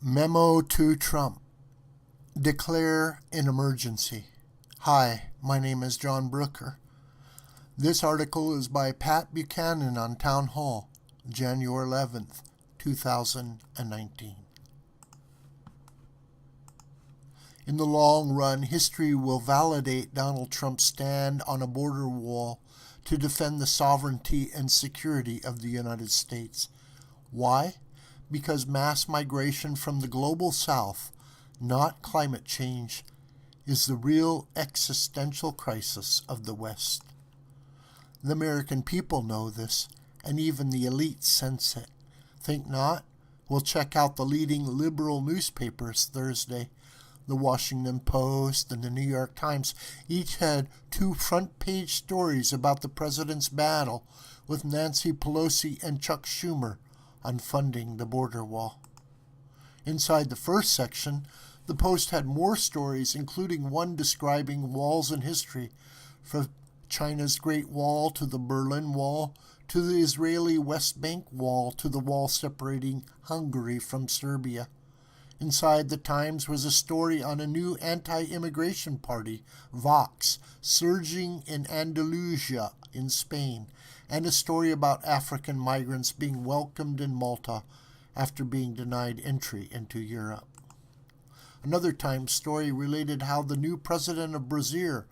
Memo to Trump. Declare an emergency. Hi, my name is John Brooker. This article is by Pat Buchanan on Townhall, January 11th, 2019. In the long run, history will validate Donald Trump's stand on a border wall to defend the sovereignty and security of the United States. Why? Because mass migration from the global south, not climate change, is the real existential crisis of the West. The American people know this, and even the elite sense it. Think not? We'll check out the leading liberal newspapers Thursday. The Washington Post and the New York Times each had two front-page stories about the president's battle with Nancy Pelosi and Chuck Schumer on funding the border wall. Inside the first section, the Post had more stories, including one describing walls in history, from China's Great Wall to the Berlin Wall, to the Israeli West Bank Wall, to the wall separating Hungary from Serbia. Inside the Times was a story on a new anti-immigration party, Vox, surging in Andalusia in Spain, and a story about African migrants being welcomed in Malta after being denied entry into Europe. Another Times story related how the new president of Brazil,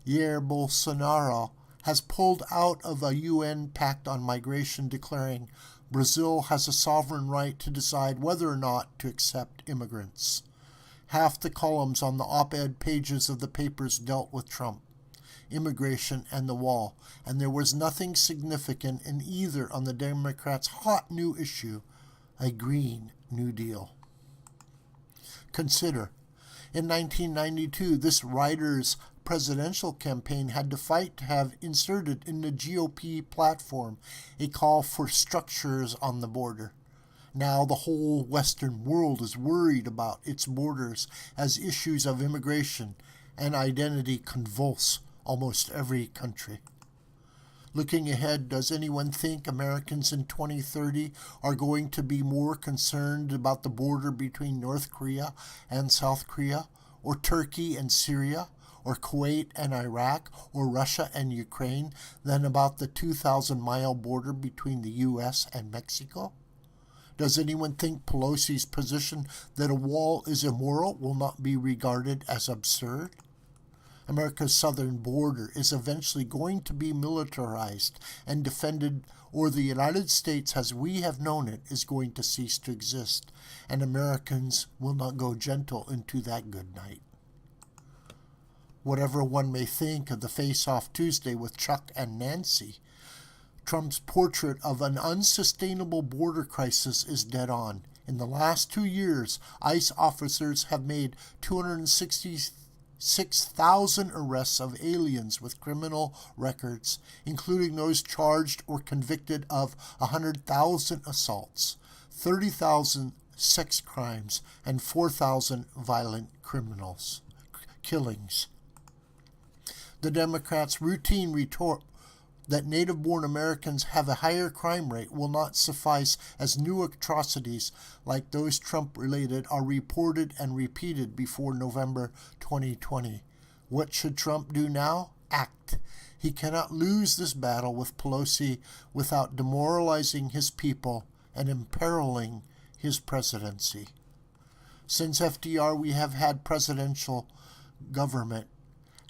Jair Bolsonaro, has pulled out of a UN pact on migration, declaring Brazil has a sovereign right to decide whether or not to accept immigrants. Half the columns on the op-ed pages of the papers dealt with Trump, immigration, and the wall, and there was nothing significant in either on the Democrats' hot new issue, a Green New Deal. Consider, in 1992, this writer's presidential campaign had to fight to have inserted in the GOP platform a call for structures on the border. Now the whole Western world is worried about its borders as issues of immigration and identity convulse almost every country. Looking ahead, does anyone think Americans in 2030 are going to be more concerned about the border between North Korea and South Korea, or Turkey and Syria, or Kuwait and Iraq, or Russia and Ukraine than about the 2,000-mile border between the U.S. and Mexico? Does anyone think Pelosi's position that a wall is immoral will not be regarded as absurd? America's southern border is eventually going to be militarized and defended, or the United States as we have known it is going to cease to exist, and Americans will not go gentle into that good night. Whatever one may think of the Face-Off Tuesday with Chuck and Nancy, Trump's portrait of an unsustainable border crisis is dead on. In the last 2 years, ICE officers have made 266,000 arrests of aliens with criminal records, including those charged or convicted of 100,000 assaults, 30,000 sex crimes, and 4,000 violent killings. The Democrats' routine retort that native-born Americans have a higher crime rate will not suffice, as new atrocities like those Trump-related are reported and repeated before November 2020. What should Trump do now? Act. He cannot lose this battle with Pelosi without demoralizing his people and imperiling his presidency. Since FDR, we have had presidential government,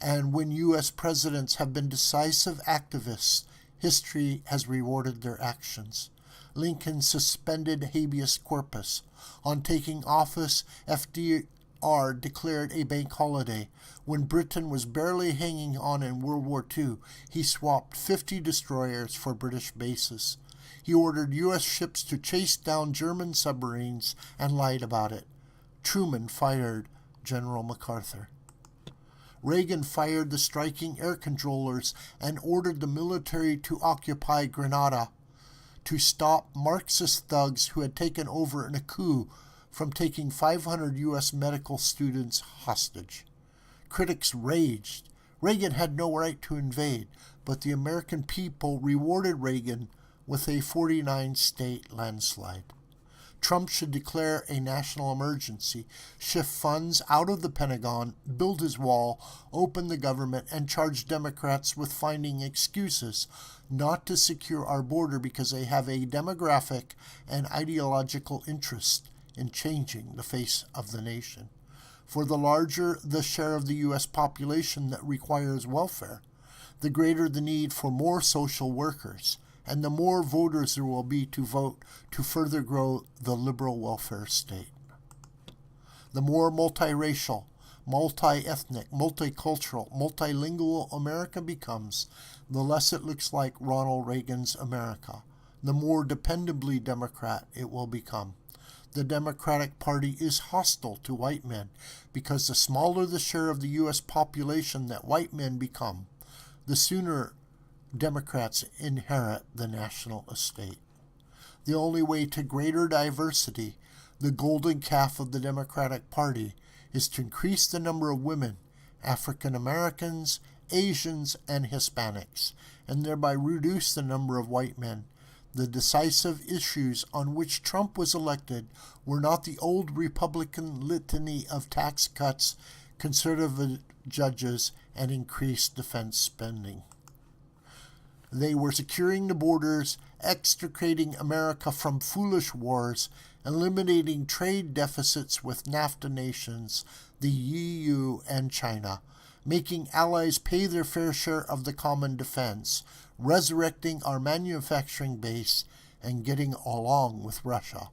and when U.S. presidents have been decisive activists, history has rewarded their actions. Lincoln suspended habeas corpus. On taking office, FDR declared a bank holiday. When Britain was barely hanging on in World War II, he swapped 50 destroyers for British bases. He ordered U.S. ships to chase down German submarines and lied about it. Truman fired General MacArthur. Reagan fired the striking air controllers and ordered the military to occupy Grenada to stop Marxist thugs who had taken over in a coup from taking 500 U.S. medical students hostage. Critics raged. Reagan had no right to invade, but the American people rewarded Reagan with a 49-state landslide. Trump should declare a national emergency, shift funds out of the Pentagon, build his wall, open the government, and charge Democrats with finding excuses not to secure our border because they have a demographic and ideological interest in changing the face of the nation. For the larger the share of the U.S. population that requires welfare, the greater the need for more social workers, and the more voters there will be to vote to further grow the liberal welfare state. The more multiracial, multi-ethnic, multicultural, multilingual America becomes, the less it looks like Ronald Reagan's America, the more dependably Democrat it will become. The Democratic Party is hostile to white men because the smaller the share of the U.S. population that white men become, the sooner Democrats inherit the national estate. The only way to greater diversity, the golden calf of the Democratic Party, is to increase the number of women, African Americans, Asians, and Hispanics, and thereby reduce the number of white men. The decisive issues on which Trump was elected were not the old Republican litany of tax cuts, conservative judges, and increased defense spending. They were securing the borders, extricating America from foolish wars, eliminating trade deficits with NAFTA nations, the EU, and China, making allies pay their fair share of the common defense, resurrecting our manufacturing base, and getting along with Russia.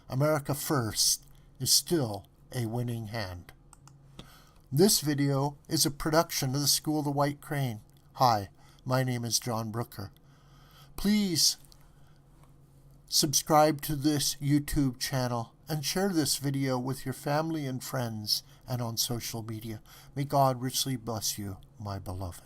America First is still a winning hand. This video is a production of the School of the White Crane. Hi, my name is John Brooker. Please subscribe to this YouTube channel and share this video with your family and friends and on social media. May God richly bless you, my beloved.